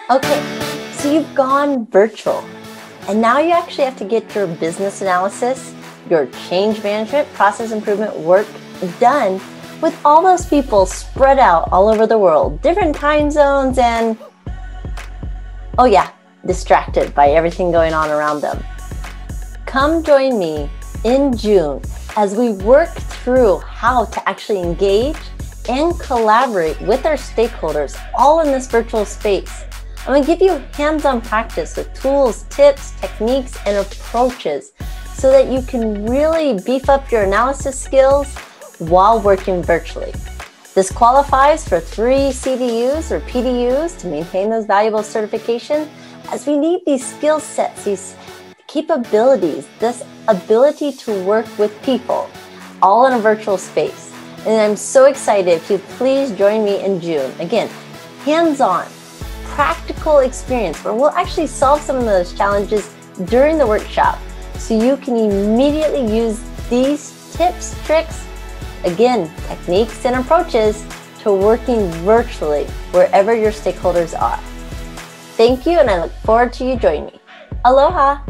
Okay, so you've gone virtual, and now you actually have to get your business analysis, your change management, process improvement work done with all those people spread out all over the world, different time zones, and oh yeah, distracted by everything going on around them. Come join me in June as we work through how to actually engage and collaborate with our stakeholders all in this virtual space. I'm going to give you hands-on practice with tools, tips, techniques, and approaches so that you can really beef up your analysis skills while working virtually. This qualifies for 3 CDUs or PDUs to maintain those valuable certifications, as we need these skill sets, these capabilities, this ability to work with people all in a virtual space. And I'm so excited if you please join me in June. Again, hands-on, practical experience where we'll actually solve some of those challenges during the workshop so you can immediately use these tips, tricks, again, techniques and approaches to working virtually wherever your stakeholders are. Thank you, and I look forward to you joining me. Aloha!